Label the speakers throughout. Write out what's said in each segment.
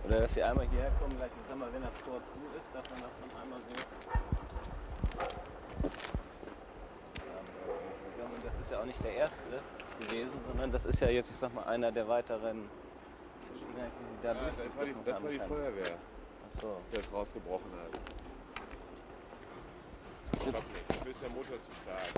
Speaker 1: Oder dass sie einmal hierher kommen, gleich, ich sag mal, wenn das Tor zu ist, dass man das dann einmal so... Und das ist ja auch nicht der erste gewesen, sondern das ist ja jetzt, ich sag mal, einer der weiteren Verschiedenheiten, wie sie da durchgegriffen haben.
Speaker 2: Das war die Feuerwehr,
Speaker 1: Ach so.
Speaker 2: der es rausgebrochen hat. Schaff nicht, du bist der Motor zu stark.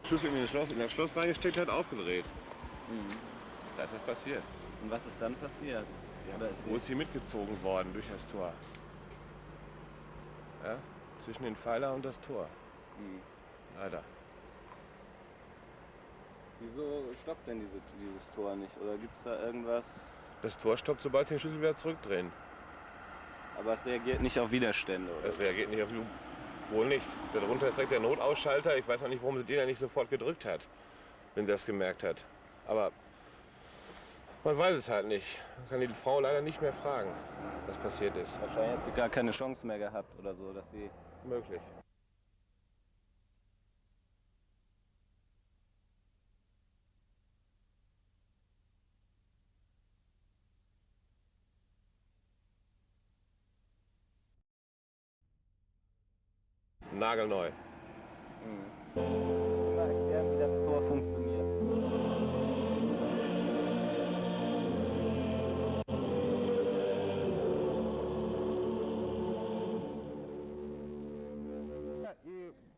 Speaker 2: Schlüssel in das Schloss reingesteckt hat, aufgedreht.
Speaker 1: Mhm.
Speaker 2: Da ist das passiert.
Speaker 1: Und was ist dann passiert?
Speaker 2: Ja,
Speaker 1: Oder
Speaker 2: wo ist sie mitgezogen worden durch das Tor? Ja? Zwischen den Pfeiler und das Tor.
Speaker 1: Mhm.
Speaker 2: Leider.
Speaker 1: Wieso stoppt denn dieses Tor nicht? Oder gibt es da irgendwas?
Speaker 2: Das Tor stoppt, sobald sie den Schlüssel wieder zurückdrehen.
Speaker 1: Aber es reagiert nicht auf Widerstände, oder?
Speaker 2: Es reagiert nicht auf wohl nicht. Darunter ist direkt der Notausschalter. Ich weiß auch nicht, warum sie den ja nicht sofort gedrückt hat, wenn sie das gemerkt hat. Aber man weiß es halt nicht. Man kann die Frau leider nicht mehr fragen, was passiert ist.
Speaker 1: Wahrscheinlich hat sie gar keine Chance mehr gehabt oder so, dass sie...
Speaker 2: Möglich. Nagelneu.
Speaker 1: Mal erklären, wie das Tor funktioniert.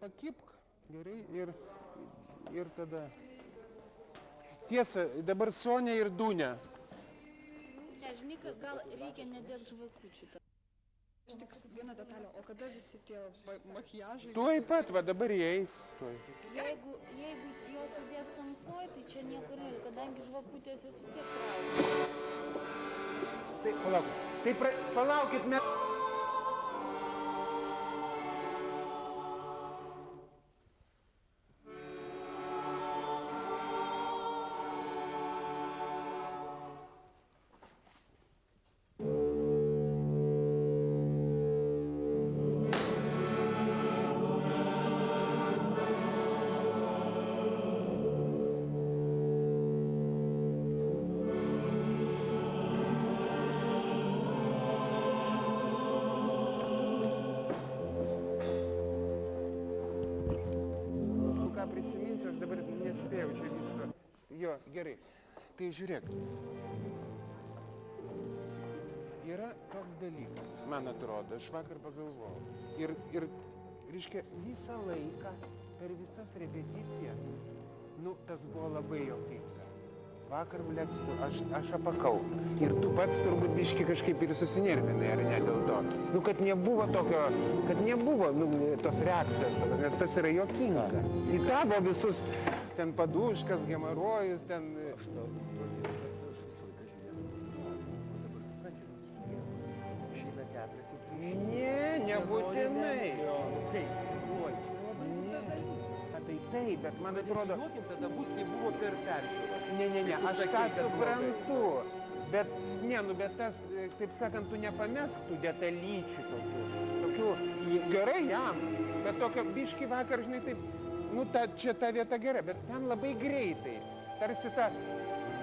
Speaker 3: Pakibk gerai ir tada. Tiesa, dabar Sonia ir Dunė.
Speaker 4: Ne, žinai, gal reikia nedėt žvakučių.
Speaker 5: Aš tik vieną detalę, o kada visi tie makiažai?
Speaker 3: Tuoj pat, va dabar įeis.
Speaker 4: Jeigu jos sėdės tamsoj, tai čia niekur neina, kadangi žvakutės jos vis tiek traukia.
Speaker 3: Tai palaukit, ne. Prisiminsiu, aš dabar nespėjau čia visko. Jo, gerai. Tai žiūrėk. Yra toks dalykas, man atrodo, aš vakar pagalvojau. Ir reiškia, visą laiką, per visas repeticijas, tas buvo labai juokinga. Vakar, blėt, aš apakau. Ir tu pats turbūt biški kažkaip ir susinervinai, ar ne, dėl to. Kad nebuvo tos reakcijos tokios, nes tas yra juokinga. Į tavo visus ten paduškas, gemarojus, ten...
Speaker 6: Aš visą laiką žiūrėjau, dabar supranti, nusijėmų. Išeina teatras jau prieš.
Speaker 3: Ne, nebūtinai.
Speaker 6: Kaip? Oi, čia labai rimtas dalykas.
Speaker 3: Tai taip, bet man atrodo...
Speaker 6: Nesijuokim, tada bus, kai buvo per peržiūrą.
Speaker 3: Ne, aš tą suprantu. Bet tas, taip sakant, tu nepamesk tų detalyčių tokių. Gerai jam, bet tokio biški vakar, žinai, taip, čia ta vieta gera, bet ten labai greitai. Tarsi ta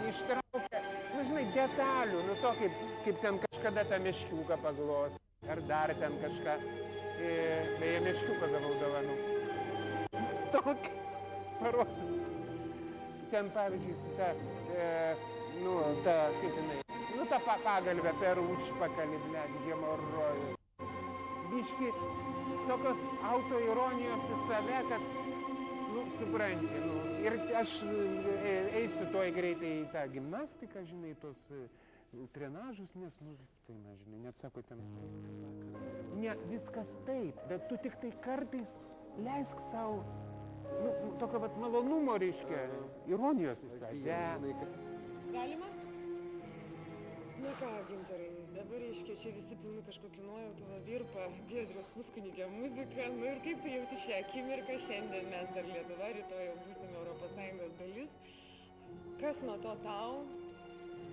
Speaker 3: ištraukia, žinai, detalių, to kaip ten kažkada tą meškiuką paglos, ar dar ten kažką. Beje, meškiuką gavau dovanų. Tokį parodys. Ten, pavyzdžiui, kaip jinai, ta pagalvė per užpakalį, blėt, hemorojus. Biški tokios autoironijos į save, kad, supranti, ir aš eisiu toj greitai į tą gimnastiką, žinai, tos trenažus, nes, tai, žinai, net sako ten. Ne, viskas taip, bet tu tik tai kartais leisk savo, tokio malonumo, reiškia, ironijos į save.
Speaker 5: Galima? Nu ką, Gintarai, dabar, reiškia, čia visi pilni kažkokį nuojautą, virpa, Giedrius Puskunigio muzika. Ir kaip tu jauti šią akimirką, šiandien mes dar Lietuva, rytoj jau būsime ES dalis. Kas nuo to tau?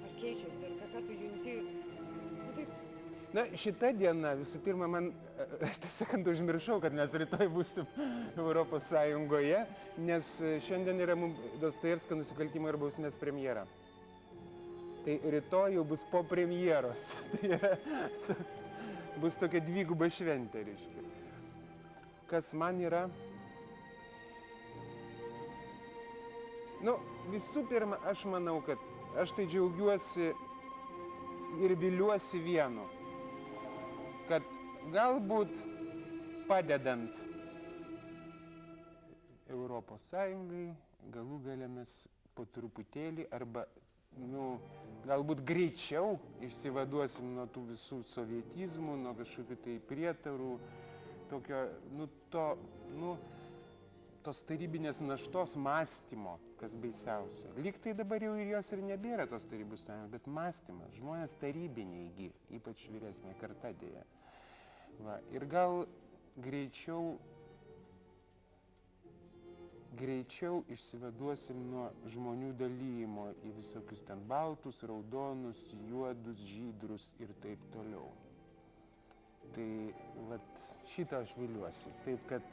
Speaker 5: Ar keičiasi? Ar ką tu junti? Taip,
Speaker 3: Na, šita diena, visų pirma, aš tiesiog užmiršau, kad mes rytoj būsim Europos Sąjungoje, nes šiandien yra Dostojevskio nusikaltimo ir bausmės premjera. Tai rytoj jau bus po premjeros. Tai yra, bus tokia dviguba šventė, reiškia. Kas man yra? Nu, visų pirma, aš manau, kad aš tai džiaugiuosi ir viliuosi vienu. Kad galbūt padedant Europos Sąjungai, galų gale mes po truputėlį arba, galbūt greičiau išsivaduosim nuo tų visų sovietizmų, nuo kažkokių tai prietarų, tokio, tos tarybinės naštos mąstymo, kas baisiausia. Lyg tai dabar jau ir jos ir nebėra tos tarybų sąjungos, bet mąstymas, žmonės tarybiniai, ypač vyresnė karta dėja. Va, ir gal greičiau išsivaduosim nuo žmonių dalymo į visokius ten baltus, raudonus, juodus, žydrus ir taip toliau. Tai vat šitą aš viliuosi. Taip kad...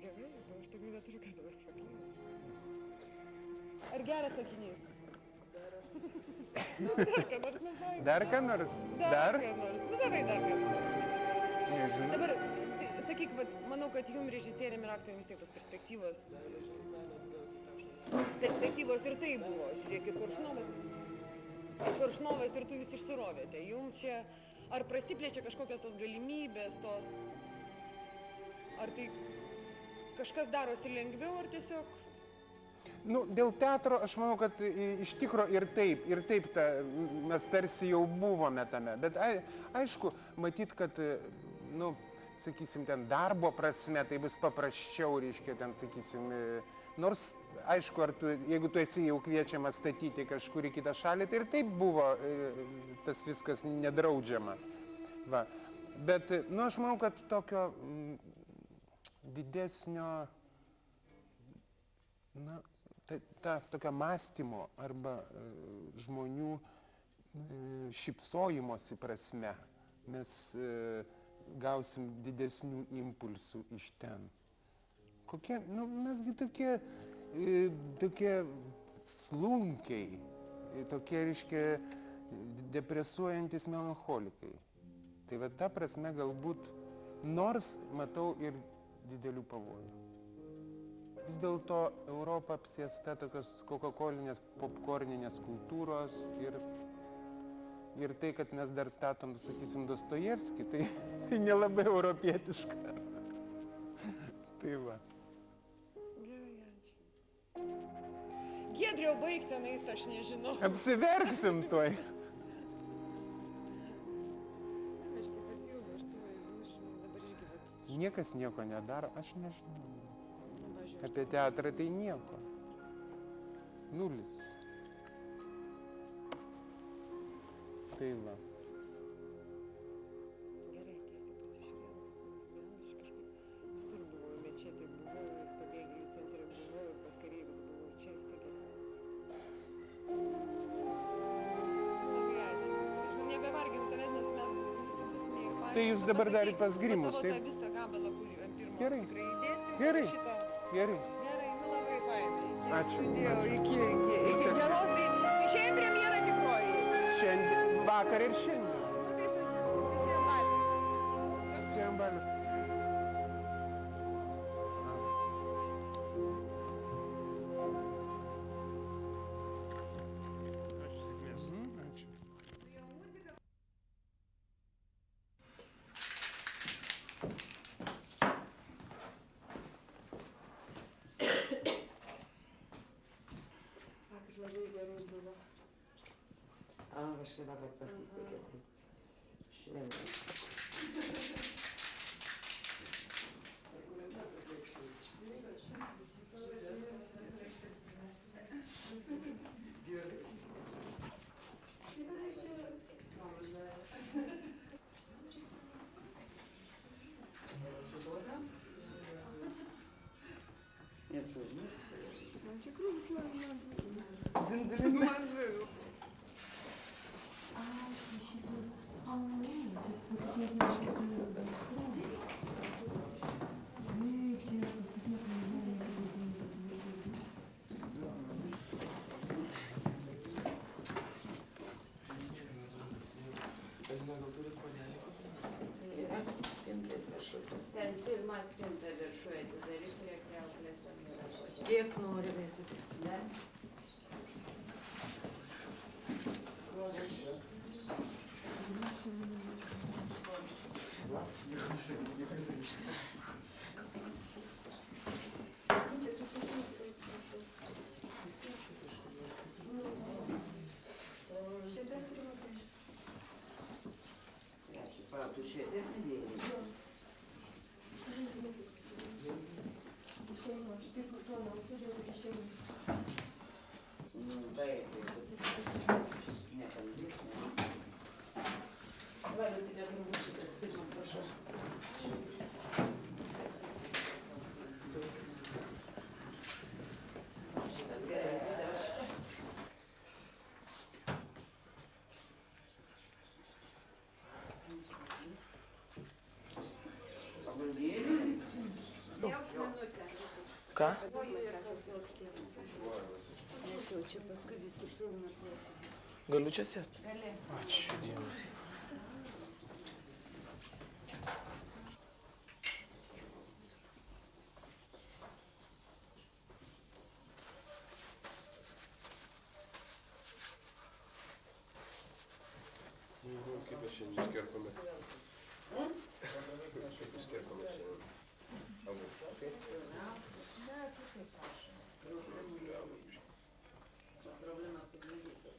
Speaker 5: Gerai, aš tokių neturiu, kad tavęs paklausti. Ar geras sakinys?
Speaker 3: Dar ką nors?
Speaker 5: Dar ką nors. Nu, davai dar ką nors.
Speaker 3: Nežinau.
Speaker 5: Dabar, sakyk, manau, kad jum režisieriam ir aktoriam vis tiek tos perspektyvos ir tai buvo. Žiūrėkit, Koršnovas ir tu jūs išsirovėte. Jum čia, ar prasiplečia kažkokios tos galimybės, ar tai kažkas darosi lengviau, ar tiesiog...
Speaker 3: Dėl teatro aš manau, kad iš tikro ir taip mes tarsi jau buvome tame. Bet aišku, matyt, kad, sakysim, ten darbo prasme tai bus paprasčiau, reiškia, ten, sakysim, nors, aišku, jeigu tu esi jau kviečiamas statyti kažkur į kitą šalį, tai ir taip buvo tas viskas nedraudžiama. Va. Bet, aš manau, kad tokio didesnio, tokio mąstymo arba žmonių šypsojimosi prasme mes gausim didesnių impulsų iš ten. Kokie, mesgi tokie slunkiai, tokie, reiškia, depresuojantis melancholikai. Tai va ta prasme galbūt, nors matau ir didelių pavojų. Vis dėlto Europa apsėsta tokios kokakolinės, popkorninės kultūros ir tai, kad mes dar statom, sakysim, Dostojevskį, tai nelabai europietiška. Tai va.
Speaker 5: Gerai, ačiū. Giedriau, baig tenais, aš nežinau.
Speaker 3: Apsiverksim tuoj.
Speaker 5: Aš kaip pasilgau, aš tų vaidų, žinai, dabar irgi, bet...
Speaker 3: Niekas nieko nedaro, aš nežinau. Apie teatrą tai nieko. Nulis. Tai va.
Speaker 5: Gerai, tiesiog pasižiūrėjau. Aš kažkaip visur buvau, mečetėj buvau, ir pabėgėlių centre buvau, ir pas kareivius buvau, čia staiga. Labai ačiū. Aš nebevarginu tavęs, nes mes visi būsime ir patys.
Speaker 3: Tai jūs dabar darit pas Grimus, taip?
Speaker 5: Tavo tą visą gabalą, kurį ant pirmo
Speaker 3: Gerai.
Speaker 5: tikrai įdėsim.
Speaker 3: Gerai.
Speaker 5: Šitą.
Speaker 3: Gerai.
Speaker 5: Gerai, labai fainai.
Speaker 3: Ačiū.
Speaker 5: Iki geros, tai išėjai premjera tikroji.
Speaker 3: Šiandien, vakar ir šiandien.
Speaker 5: Nu tai sakyčiau, tai šiandien balius.
Speaker 3: Šiandien balius. Ačiū sėkmės. Ačiū.
Speaker 7: Labai gerai buvo. Kažkaip vakar pasisekė. Švelniai. Nesužmygsta.
Speaker 5: Man tikrųjų slavų.
Speaker 3: Dindilina.
Speaker 5: Man zinu.
Speaker 6: Šalina, gal turit puodelį?
Speaker 7: Spintai kažkokios.
Speaker 8: Ten pirmą spintą viršuje atidaryk, prie kriauklės apsirašo.
Speaker 7: Kiek nori vaikų?
Speaker 8: Dar?
Speaker 7: Tu šviesesnį vėlį. Taip, nekalbėk, ne. Gali тебе turbūt šitas pirmas, prašau. Šitas gerai, atsidaš. Paguldysi.
Speaker 6: Ką?
Speaker 5: Nes jau čia paskui visi pilna plauka.
Speaker 6: Galiu čia sėsti? Ačiū Dievui.
Speaker 2: Kaip mes šiandien iškerpame? Kaip iškerpame šiandien? Abu.
Speaker 7: Problema sugrįžusios.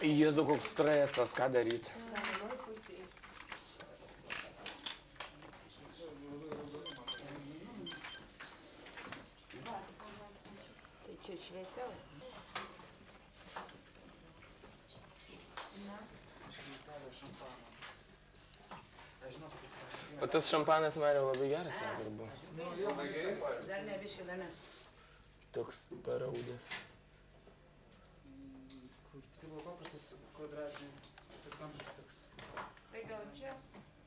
Speaker 6: Jėzau, koks stresas, ką daryti?
Speaker 8: Tai čia šviesiausia.
Speaker 6: O tas šampanas Mario labai geras vakar buvo.
Speaker 7: Dar ne biškį, dar ne.
Speaker 6: Toks paraudęs.
Speaker 3: Tai buvo paprastas kvadratiniai, tai kampas toks.
Speaker 8: Tai gal čia?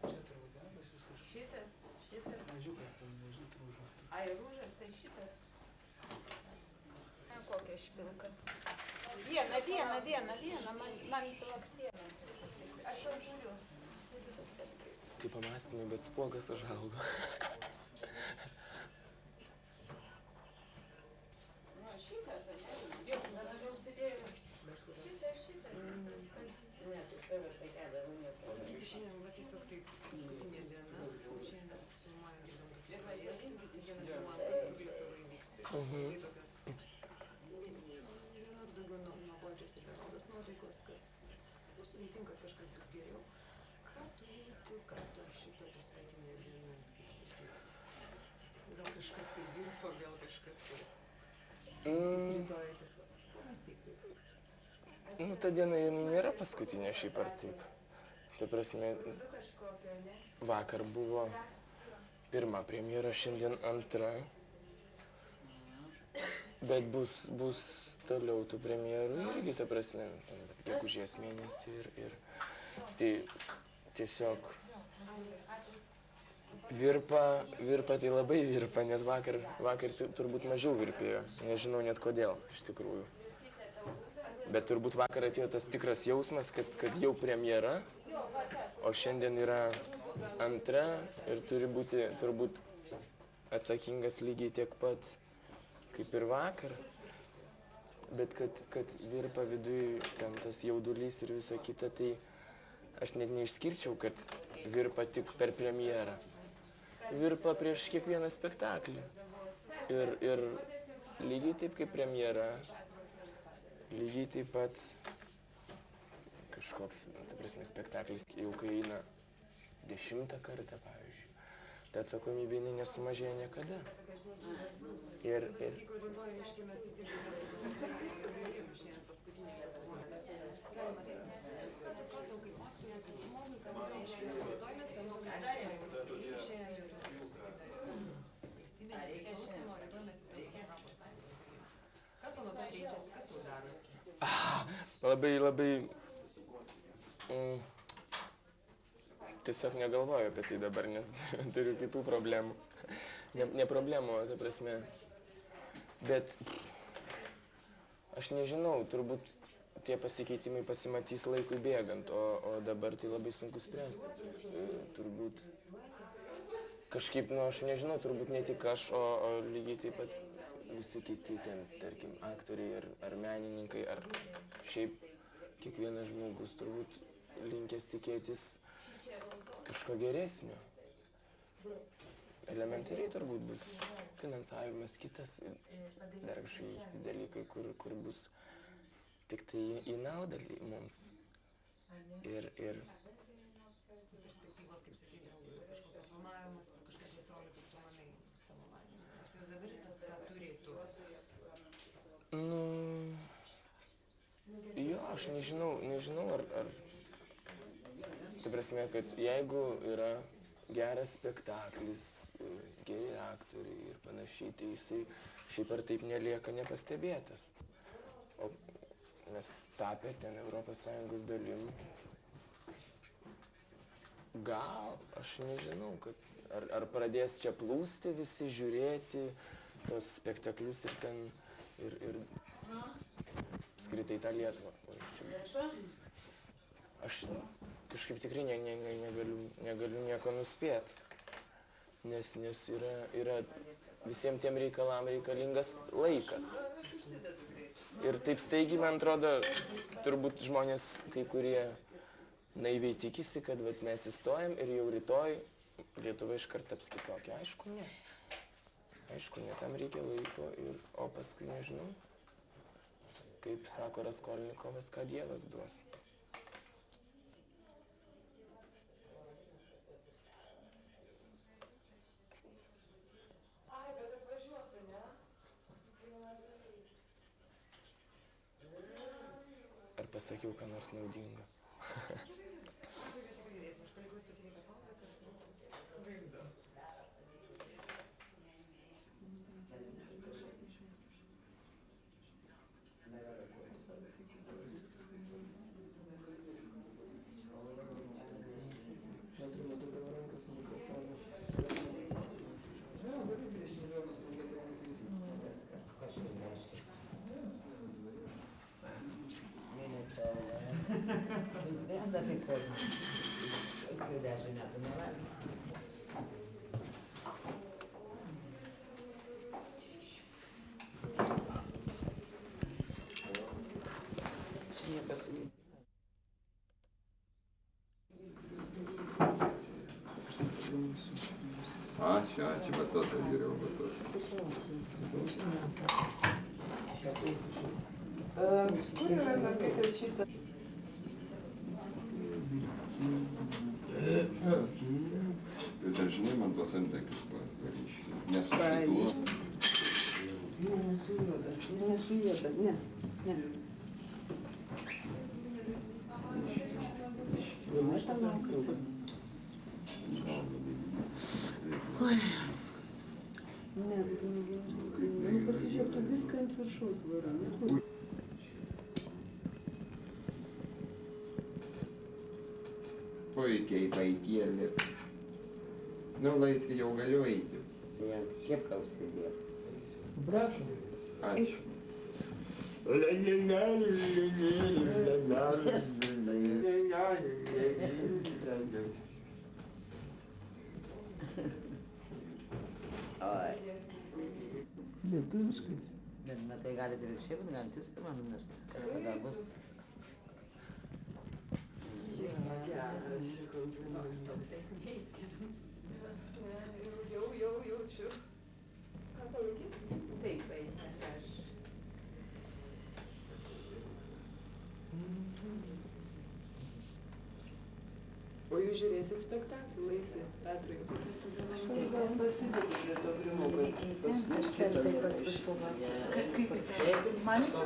Speaker 3: Čia turbūt, ne, pas jūs kažkas.
Speaker 8: Šitas? Šitas?
Speaker 3: Mažiukas ten, nežinau, trūžas.
Speaker 8: Ai, rūžas, tai šitas. Kokia špilka. Viena, man plakstiena. Aš jau žiūriu.
Speaker 6: Tai pamastymai, bet spuogas užaugo.
Speaker 8: Nu, šitas, jau labiau sėdėjau. Šitas.
Speaker 7: Ne, tai save šakelė, nieko.
Speaker 5: Šiandien va tiesiog taip paskutinė diena. Šiandien mes filmuojam vykdom tokį projektą, visą dieną filmuojam, kas kur Lietuvoje vyksta. Labai tokios vienur daugiau nuobodžios ir vienodos nuotaikos, kad bus viltim, kad kažkas bus geriau. Ką tu jauti, kad šitą paskutinę dieną, kaip sakyt, gal kažkas tai virpa, gal kažkas tai rytoj tiesiog pamastyk.
Speaker 6: Nu, ta diena ir nėra paskutinė šiaip ar taip. Ta prasme, vakar buvo pirma premjera, šiandien antra. Bet bus toliau tų premjerų irgi, ta prasme, gegužės mėnesį ir tai tiesiog virpa tai labai virpa, net vakar turbūt mažiau virpėjo, nežinau net kodėl, iš tikrųjų. Bet turbūt vakar atėjo tas tikras jausmas, kad jau premjera, o šiandien yra antra ir turi būti turbūt atsakingas lygiai tiek pat kaip ir vakar. Bet kad virpa viduj, ten tas jaudulys ir visa kita, tai aš net neišskirčiau, kad virpa tik per premjerą. Virpa prieš kiekvieną spektaklį. Ir lygiai taip kaip premjera, lygiai taip pat kažkoks, ta prasme, spektaklis jau kai eina 10 kartą, pavyzdžiui. Ta atsakomybė jinai nesumažėja niekada. Ir
Speaker 5: Jeigu rytoj, reiškia, mes vis tiek šiandien paskutinė Lietuvoje. Galima taip. Ką tau kaip mokytoja, kaip žmogui, kad reiškia, rytoj mes tą naują sąjungą, šiandien Lietuvoje valstybė nepriklausoma, o rytoj mes jau tam Europos Sąjungos. Kas tau nuo to keičiasi, kas tau darosi?
Speaker 6: labai tiesiog negalvoju apie tai dabar, nes turiu kitų problemų. Ne problemų, ta prasme. Bet Aš nežinau, turbūt tie pasikeitimai pasimatys laikui bėgant, o dabar tai labai sunku spręsti. Turbūt kažkaip, aš nežinau, turbūt ne tik aš, o lygiai taip pat visi kiti ten, tarkim, aktoriai ar menininkai, ar šiaip kiekvienas žmogus turbūt linkęs tikėtis kažko geresnio. Elementariai turbūt bus finansavimas kitas, dar kažkokie dalykai, kur bus tik tai į naudą mums. Ir
Speaker 5: perspektyvos, kaip sakai, draugų, kažkokio filmavimus, kažkas gastrolių, kaip tu manai, tavo manymu. Nors jau dabar tą turėtų.
Speaker 6: Jo, aš nežinau, ar ta prasme, kad jeigu yra geras spektaklis, geri aktoriai ir panašiai, tai jisai šiaip ar taip nelieka nepastebėtas. O mes tapę ten ES dalim, gal, aš nežinau, kad ar pradės čia plūsti visi žiūrėti tos spektaklius ir ten, ir apskritai tą Lietuvą. Aš kažkaip tikrai negaliu nieko nuspėti, nes yra visiems tiem reikalam reikalingas laikas. Ir taip staigiai, man atrodo, turbūt žmonės kai kurie naiviai tikisi, kad mes įstojam ir jau rytoj Lietuva iškart taps kitokia. Aišku, ne. Aišku, ne, tam reikia laiko, o paskui nežinau, kaip sako Raskolnikovas, ką Dievas duos. Ar pasakiau, ką nors naudingo?
Speaker 7: Nusprendė apie kalbą. Paskui 10 metų nevalgė. Čia niekas su jį.
Speaker 9: Čia va tas geriau, va tas.
Speaker 7: Kur yra mergaitė šitą?
Speaker 9: Bet aš žinai, man tos antakius paryškina. Nes šitų...
Speaker 5: Nesu juoda, ne. Aš tam laukiu. Oi. Ne, pasižiūrėk, tu viską ant viršaus varai.
Speaker 9: Puikiai vaikėlė. Laisvė jau galiu eiti.
Speaker 7: Kepka užsidėjo.
Speaker 9: Prašom. Ačiū.
Speaker 7: Lietuviškai. Bet matai, galite ir šiaip, galite jūs pirmą numirti. Kas tada bus?
Speaker 5: Jau jaučiu. Ką palaikyt? Taip, aš. O jūs žiūrėsit spektaklį Laisvė, Petrai? Aš gal pasidedu prie to primukai. Aš kartai pasisuva. Kaip į tai? Manite?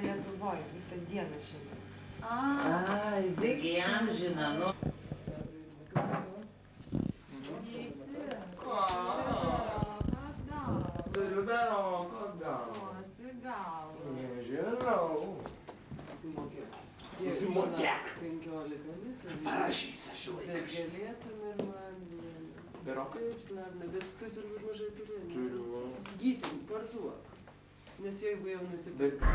Speaker 5: Lietuvoj visą dieną šiandien.
Speaker 7: Ai, taigi amžina, nu.
Speaker 6: Kas gal? Turiu berokos gal. Nežinau.
Speaker 5: Susimokėk.
Speaker 6: Susimokėk.
Speaker 5: 15
Speaker 7: 16 litrų.
Speaker 6: Parašys aš
Speaker 7: Tai galėtum ir man vieną.
Speaker 6: Berokas?
Speaker 7: Taip, Slavna, bet tu turbūt mažai turi.
Speaker 6: Turiu.
Speaker 7: Gytim, parduok. Nes jeigu jau nusipirkai.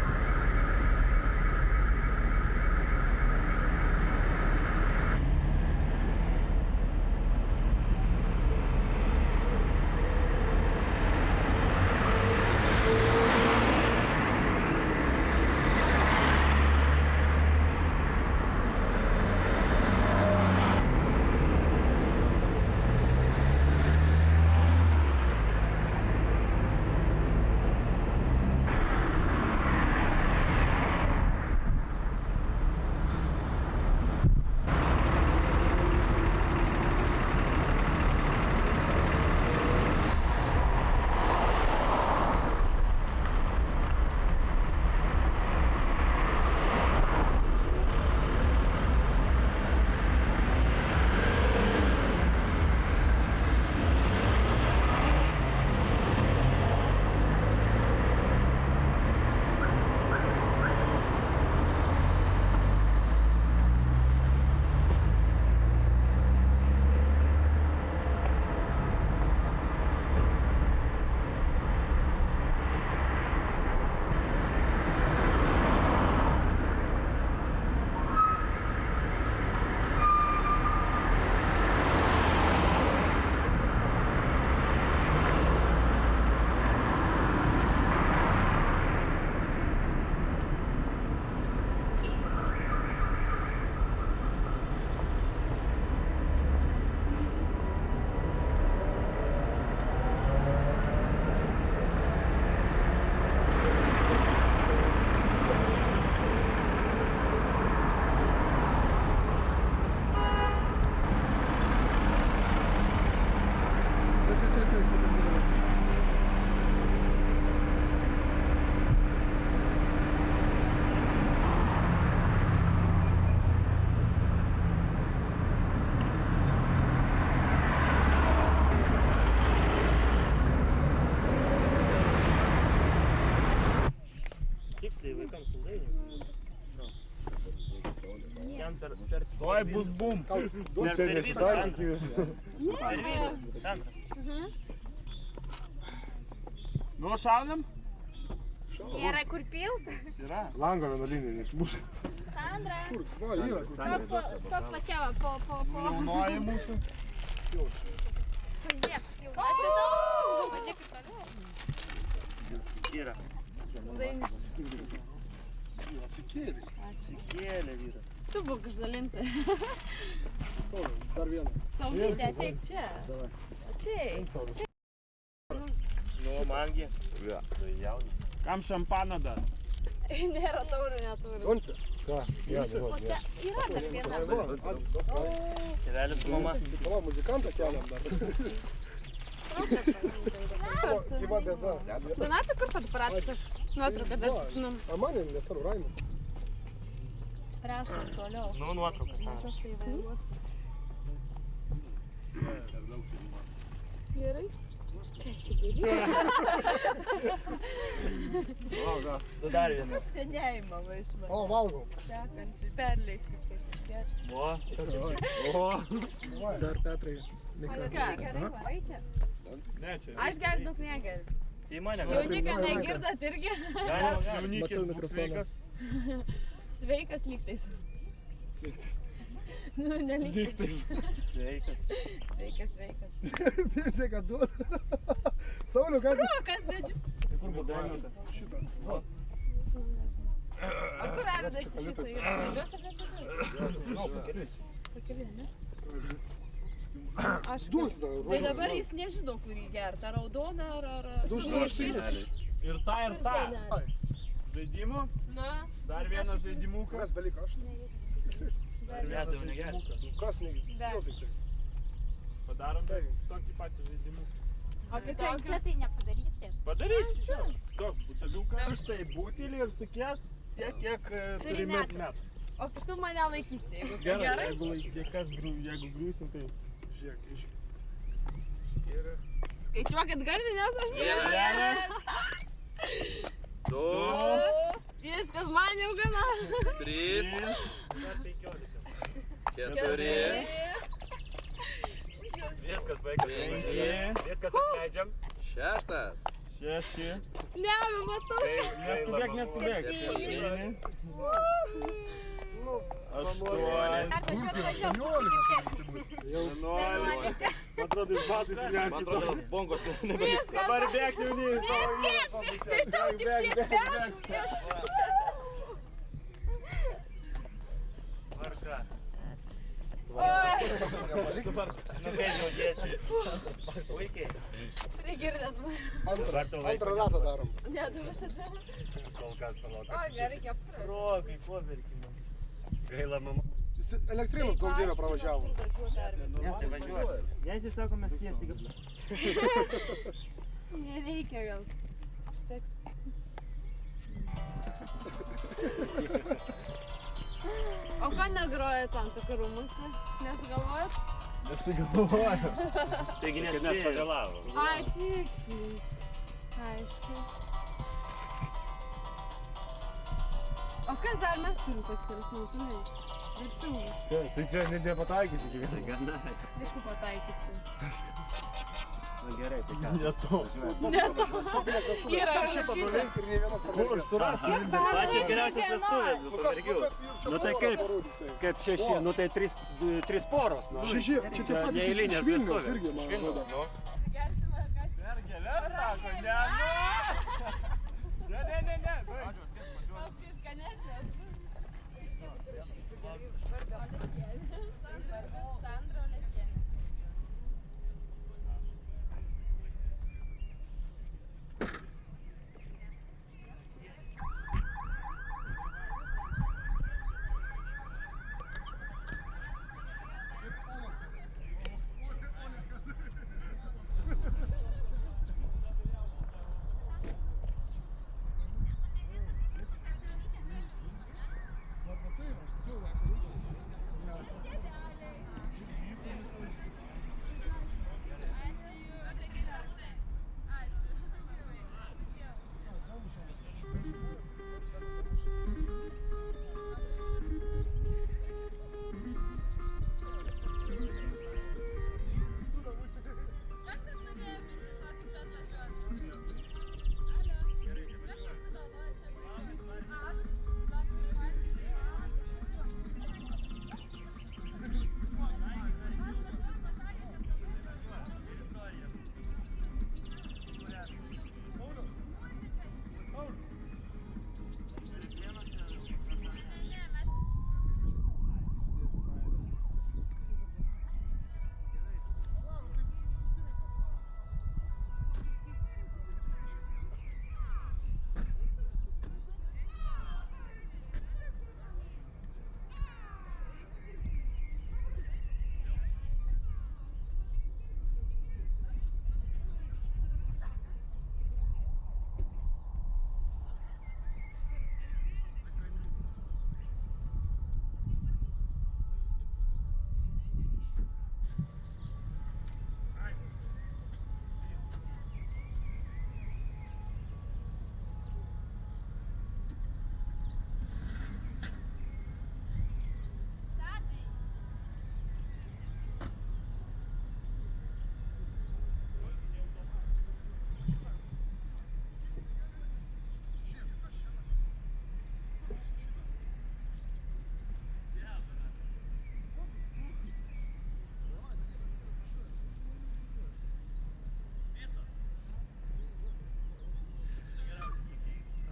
Speaker 10: Ой, бум-бум. Čia nesitaikyk jūs.
Speaker 8: Sandra.
Speaker 10: Nu, šaunam?
Speaker 4: Yra kur pilt?
Speaker 10: Yra. Lango vienuolinė neišmuša.
Speaker 4: Sandra.
Speaker 10: Kur? Va, yra kur.
Speaker 4: Stok pačiava po.
Speaker 10: Jaunoji mūsų.
Speaker 4: Pažiūrėk, jaunasis. Pažiūrėk, kaip toliau.
Speaker 8: Yra.
Speaker 10: Atsikėlė.
Speaker 8: Atsikėlė, vyra.
Speaker 4: Tu būk išdalinti.
Speaker 10: Dar vieną.
Speaker 4: Saulytė, ateik čia. Ateik.
Speaker 8: Nu, mangi. Jauni.
Speaker 10: Kam šampaną dar?
Speaker 4: Nėra taurių, neturiu.
Speaker 10: Končia? Ką?
Speaker 4: Yra dar viena.
Speaker 8: Tėvelis su mama.
Speaker 10: O, muzikantą keliam dar. Gyva bėda.
Speaker 4: Donatai, kur fotoaparatas? Nuotrauką dar.
Speaker 10: A man nesvarbu, Raimą.
Speaker 4: Prašom, toliau.
Speaker 8: Nu, nuotraukas.
Speaker 4: Gerai? Kas čia daryti?
Speaker 8: Tu dar vienas.
Speaker 7: Šiandėjimą vaišmą.
Speaker 10: O, valgau.
Speaker 7: Sekančiai perleisti kaip iškės.
Speaker 8: O.
Speaker 10: Dar Petrai.
Speaker 4: Ką, gerai, varai čia.
Speaker 10: Ne, čia.
Speaker 4: Aš gal daug negeriu.
Speaker 8: Tai mane
Speaker 4: Jauniką negirdat irgi?
Speaker 8: Jaunikis būk sveikas.
Speaker 4: Sveikas lygtais. Nu, nelygtais.
Speaker 8: Sveikas.
Speaker 4: Sveikas.
Speaker 10: Pensija, kad duoda. Sauliu, ką?
Speaker 4: Rokas, nedžiu.
Speaker 8: Kur būdami?
Speaker 10: Šitą.
Speaker 4: O kur aradas iš viso? Yra važiuos ar nevažiuos?
Speaker 8: Nu, pakelius.
Speaker 4: Pakeliui, ne? Aš
Speaker 7: Tai dabar jis nežino, kurį gert. Ar raudoną, ar...
Speaker 10: Ir tą. Žaidimų?
Speaker 4: Na.
Speaker 10: Dar vieną žaidimuką. Kas beliko aš?
Speaker 8: Dar vieną jau negersi.
Speaker 10: Kas negersi? Padarom tokį patį žaidimuką.
Speaker 4: O kitam čia tai nepadarysi?
Speaker 10: Padarysi čia. Toks buteliukas. Štai butelį ir sukės tiek, kiek turi metų.
Speaker 4: O tu mane laikysi, jeigu
Speaker 10: gerai? Jeigu griūsim, tai žiūrėk, iškiria.
Speaker 4: Skaičiuokit garsiai, nes aš
Speaker 6: Vienas. Du.
Speaker 4: Viskas man jau gana.
Speaker 6: 3.
Speaker 8: Dar 15.
Speaker 11: 4.
Speaker 10: Viskas, vaikas. 5. Viskas atleidžiam.
Speaker 11: 6.
Speaker 10: 6.
Speaker 5: Nematau.
Speaker 10: Neskubėk, neskubėk. 8. 11. Man atrodo, iš batų įsigyventi.
Speaker 11: Man atrodo, bongos nebeliks.
Speaker 10: Dabar bėk, jauni, savo jūrą pabučią. Bėk. Tvarka. Dabar, kaip jautiesi? Puikiai.
Speaker 5: Prigirdėt man.
Speaker 10: Antrą
Speaker 3: ratą darom.
Speaker 5: Ne, tu visada.
Speaker 10: Kol kas palauk.
Speaker 5: O, gerai, kepurė.
Speaker 10: Rokai, ko verkime? Gaila, mama.
Speaker 3: Elektrinus daug dievė pravažiavo.
Speaker 10: Tai važiuoju. Jei sako, mes tiesiai gal.
Speaker 5: Nereikia gal. Užteks. O ką negrojat ant tokių rūmuose? Nesigalvojat?
Speaker 10: Nesigalvoju. Taigi nes pavėlavom.
Speaker 5: Ai, tiksliai. Aišku. O kas dar mes turim paskirs mūsų? Viršūnės.
Speaker 10: Tai čia nepataikysi iki vieną.
Speaker 5: Aišku, pataikysi.
Speaker 10: Na gerai, tai ką?
Speaker 3: Ne to.
Speaker 5: Ne to. Yra rašyta.
Speaker 10: Kur surasti? Pačios geriausios vestuvės, nu pamergiau. Nu tai kaip 6, nu tai 3 poros. 6,
Speaker 3: čia tie patys iš Vilniaus irgi, man atrodo.
Speaker 5: Gersime, ką čia?
Speaker 10: Per gėlės sako, ne.
Speaker 5: Gal skanesnės? Sandra Olekienė.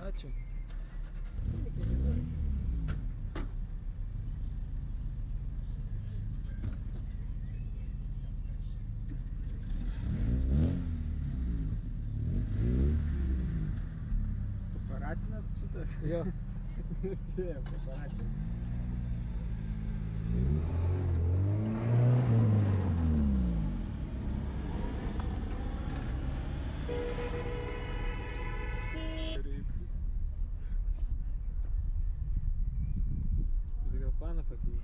Speaker 1: Ačiū. Paparacinės šitas? Jo. Taip, paparacinės. Gal planą pakeis.